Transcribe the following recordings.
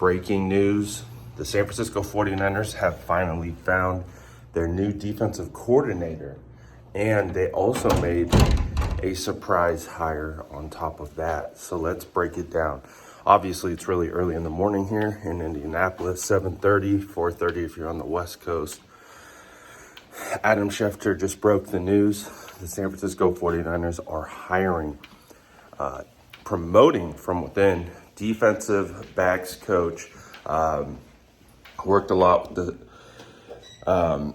Breaking news, the San Francisco 49ers have finally found their new defensive coordinator, and they also made a surprise hire on top of that. So let's break it down. Obviously, it's really early in the morning here in Indianapolis, 7:30, 4:30 if you're on the West Coast. Adam Schefter just broke the news. The San Francisco 49ers are hiring, promoting from within, defensive backs coach. Worked a lot with the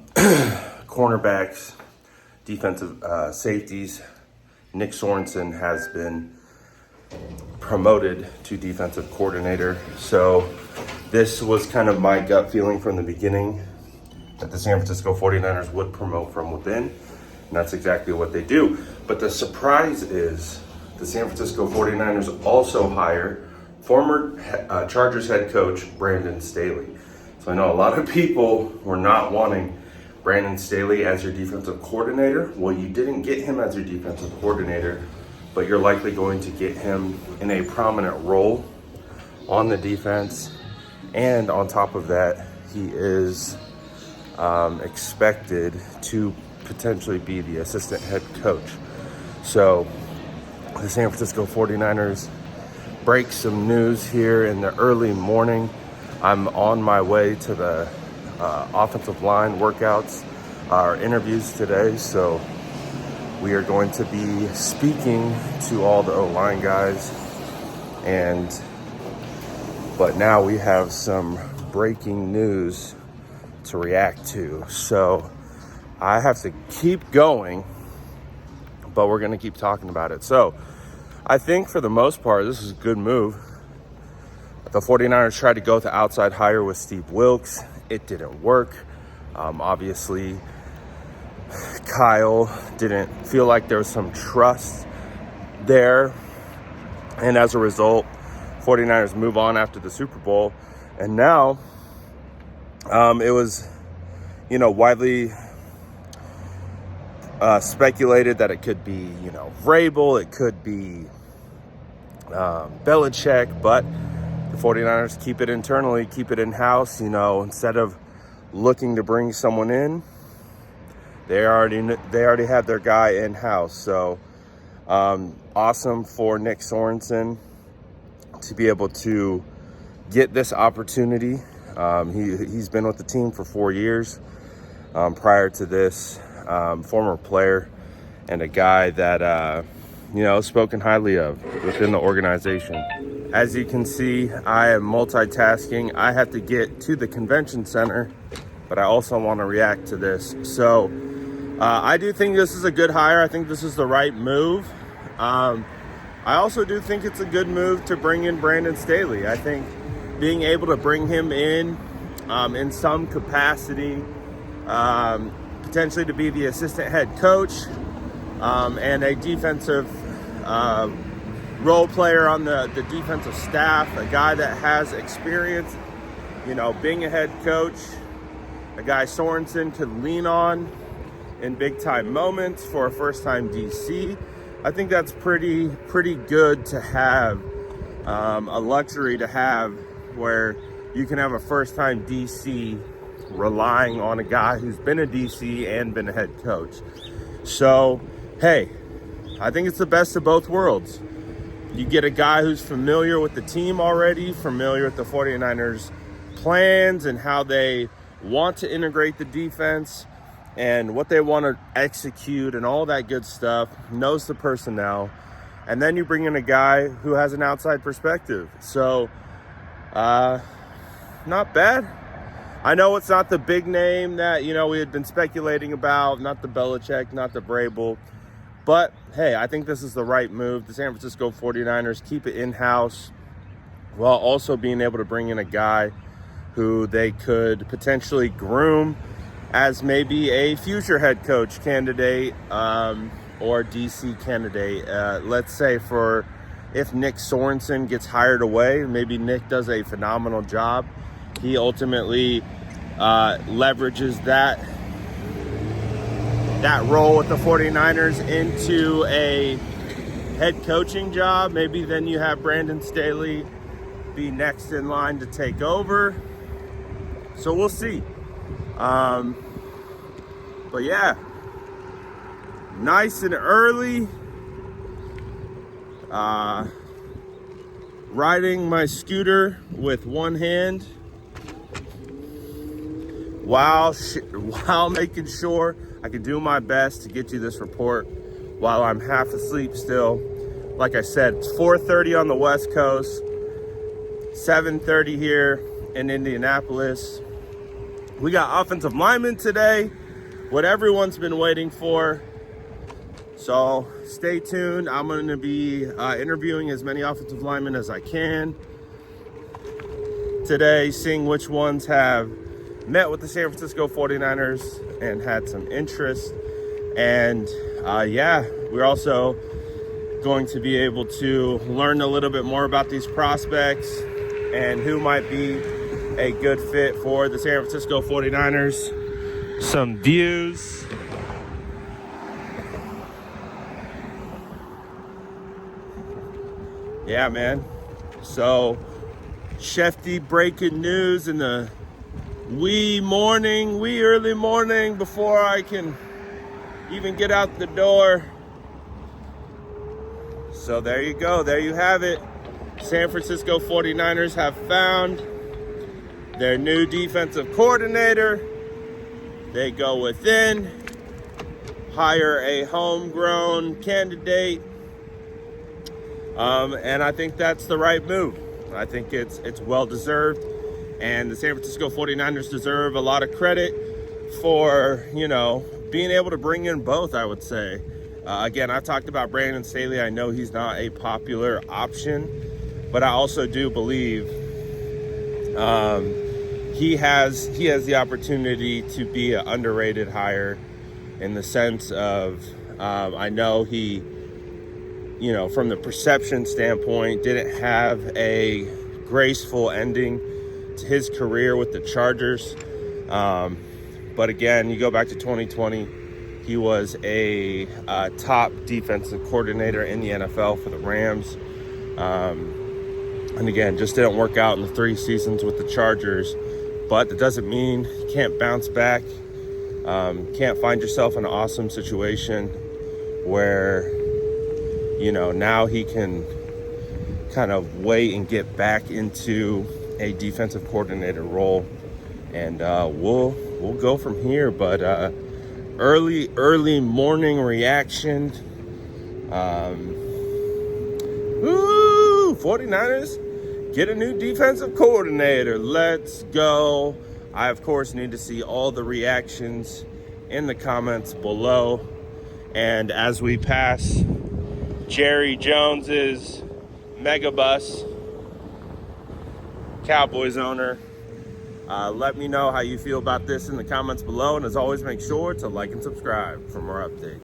cornerbacks, defensive safeties. Nick Sorensen has been promoted to defensive coordinator. So this was kind of my gut feeling from the beginning, that the San Francisco 49ers would promote from within. And that's exactly what they do. But the surprise is the San Francisco 49ers also hire former Chargers head coach Brandon Staley. So I know a lot of people were not wanting Brandon Staley as your defensive coordinator. Well, you didn't get him as your defensive coordinator, but you're likely going to get him in a prominent role on the defense. And on top of that, he is expected to potentially be the assistant head coach. So the San Francisco 49ers break some news here in the early morning. I'm on my way to the offensive line workouts, our interviews today. So we are going to be speaking to all the O-line guys. But now we have some breaking news to react to. So I have to keep going, but we're going to keep talking about it. So I think for the most part, this is a good move. The 49ers tried to go with the outside hire with Steve Wilks. It didn't work. Obviously, Kyle didn't feel like there was some trust there. And as a result, 49ers move on after the Super Bowl. And now it was, widely speculated that it could be, Vrabel, it could be Belichick, but the 49ers keep it internally, keep it in-house, instead of looking to bring someone in, they already have their guy in-house. So awesome for Nick Sorensen to be able to get this opportunity. He's been with the team for 4 years. Prior to this, former player and a guy that, spoken highly of within the organization. As you can see, I am multitasking. I have to get to the convention center, but I also want to react to this. So I do think this is a good hire. I think this is the right move. I also do think it's a good move to bring in Brandon Staley. I think being able to bring him in some capacity, potentially to be the assistant head coach and a defensive role player on the defensive staff, a guy that has experience, being a head coach, a guy Sorensen could lean on in big time moments for a first time DC. I think that's pretty good to have, a luxury to have, where you can have a first time DC relying on a guy who's been a DC and been a head coach. So, hey, I think it's the best of both worlds. You get a guy who's familiar with the team already, familiar with the 49ers plans and how they want to integrate the defense and what they want to execute and all that good stuff, knows the personnel. And then you bring in a guy who has an outside perspective. So, not bad. I know it's not the big name that, we had been speculating about, not the Belichick, not the Vrabel. But, hey, I think this is the right move. The San Francisco 49ers keep it in-house while also being able to bring in a guy who they could potentially groom as maybe a future head coach candidate or DC candidate. Let's say if Nick Sorensen gets hired away, maybe Nick does a phenomenal job. He ultimately leverages that role with the 49ers into a head coaching job. Maybe then you have Brandon Staley be next in line to take over. So we'll see. But yeah, nice and early. Riding my scooter with one hand while making sure I can do my best to get you this report while I'm half asleep still. Like I said, it's 4:30 on the West Coast, 7:30 here in Indianapolis. We got offensive linemen today, what everyone's been waiting for. So stay tuned. I'm going to be interviewing as many offensive linemen as I can today, seeing which ones have met with the San Francisco 49ers and had some interest. And yeah, we're also going to be able to learn a little bit more about these prospects and who might be a good fit for the San Francisco 49ers. Some views. Yeah, man. So, Shefty breaking news in the wee early morning before I can even get out the door. So there you go. There you have it. San Francisco 49ers have found their new defensive coordinator. They go within, hire a homegrown candidate. And I think that's the right move. I think it's well-deserved. And the San Francisco 49ers deserve a lot of credit for, being able to bring in both, I would say. Again, I talked about Brandon Staley. I know he's not a popular option, but I also do believe he has the opportunity to be an underrated hire in the sense of I know he, from the perception standpoint, didn't have a graceful ending to his career with the Chargers. But again, you go back to 2020, he was a top defensive coordinator in the NFL for the Rams. And again, just didn't work out in the 3 seasons with the Chargers. But that doesn't mean you can't bounce back. Can't find yourself in an awesome situation where, now he can kind of wait and get back into a defensive coordinator role. And we'll go from here. But early morning reaction. 49ers get a new defensive coordinator. Let's go. I, of course, need to see all the reactions in the comments below. And as we pass Jerry Jones's Megabus, Cowboys owner, let me know how you feel about this in the comments below. And as always, make sure to like and subscribe for more updates.